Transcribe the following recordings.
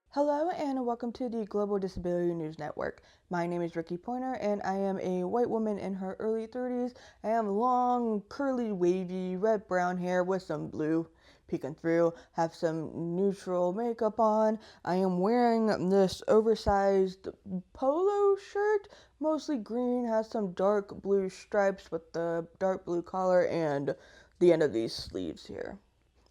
Hello and welcome to the Global Disability News Network. My name is Rikki Poynter and I am a white woman in her early 30s. I have long, curly, wavy, red-brown hair with some blue peeking through, have some neutral makeup on. I am wearing this oversized polo shirt, mostly green, has some dark blue stripes with the dark blue collar and the end of these sleeves here.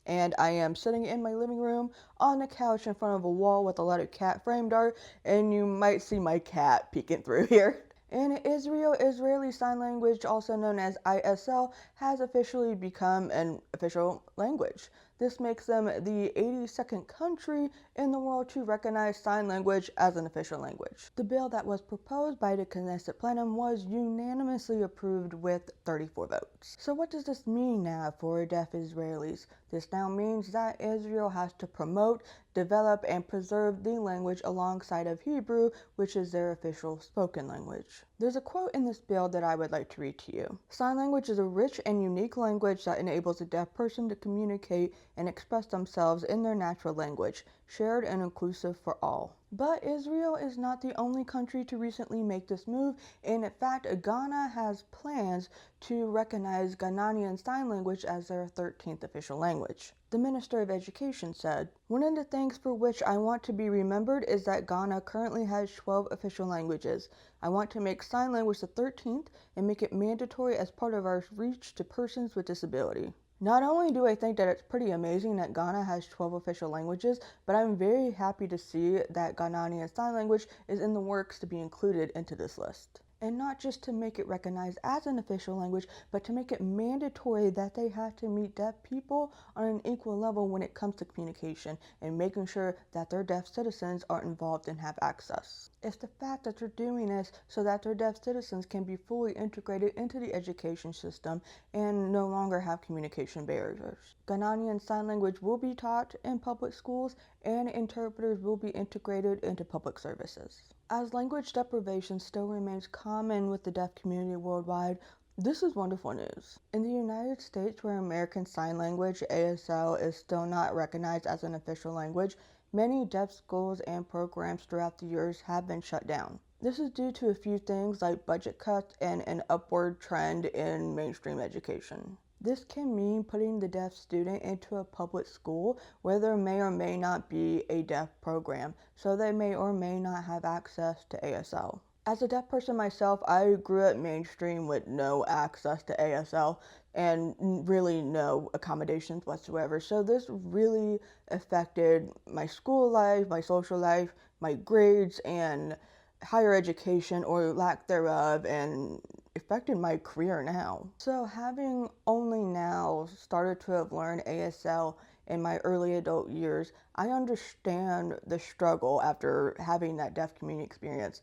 And I am sitting in my living room on the couch in front of a wall with a lot of cat framed art, and you might see my cat peeking through here. In Israel, Israeli Sign Language, also known as ISL, has officially become an official language. This makes them the 82nd country in the world to recognize sign language as an official language. The bill that was proposed by the Knesset plenum was unanimously approved with 34 votes. So what does this mean now for deaf Israelis? This now means that Israel has to promote, develop, and preserve the language alongside of Hebrew, which is their official spoken language. There's a quote in this bill that I would like to read to you. Sign language is a rich and unique language that enables a deaf person to communicate and express themselves in their natural language, shared and inclusive for all. But Israel is not the only country to recently make this move. In fact, Ghana has plans to recognize Ghanaian Sign Language as their 13th official language. The Minister of Education said, "One of the things for which I want to be remembered is that Ghana currently has 12 official languages. I want to make sign language the 13th and make it mandatory as part of our reach to persons with disability." Not only do I think that it's pretty amazing that Ghana has 12 official languages, but I'm very happy to see that Ghanaian Sign Language is in the works to be included into this list. And not just to make it recognized as an official language, but to make it mandatory that they have to meet deaf people on an equal level when it comes to communication and making sure that their deaf citizens are involved and have access. It's the fact that they're doing this so that their deaf citizens can be fully integrated into the education system and no longer have communication barriers. Ghanaian Sign Language will be taught in public schools and interpreters will be integrated into public services. As language deprivation still remains common with the deaf community worldwide, this is wonderful news. In the United States, where American Sign Language, ASL, is still not recognized as an official language, many deaf schools and programs throughout the years have been shut down. This is due to a few things like budget cuts and an upward trend in mainstream education. This can mean putting the deaf student into a public school where there may or may not be a deaf program, so they may or may not have access to ASL. As a deaf person myself, I grew up mainstream with no access to ASL and really no accommodations whatsoever. So this really affected my school life, my social life, my grades, and higher education or lack thereof, and affected my career now. So having only now started to have learned ASL in my early adult years, I understand the struggle after having that deaf community experience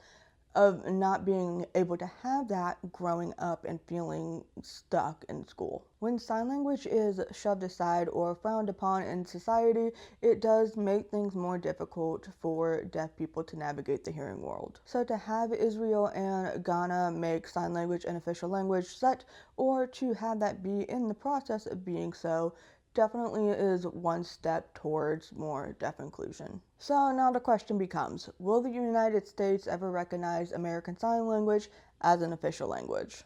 of not being able to have that growing up and feeling stuck in school. When sign language is shoved aside or frowned upon in society, it does make things more difficult for deaf people to navigate the hearing world. So to have Israel and Ghana make sign language an official language set, or to have that be in the process of being so, definitely is one step towards more deaf inclusion. So now the question becomes, will the United States ever recognize American Sign Language as an official language?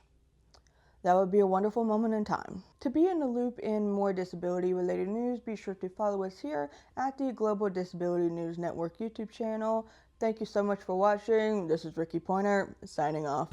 That would be a wonderful moment in time. To be in the loop in more disability-related news, be sure to follow us here at the Global Disability News Network YouTube channel. Thank you so much for watching. This is Rikki Poynter, signing off.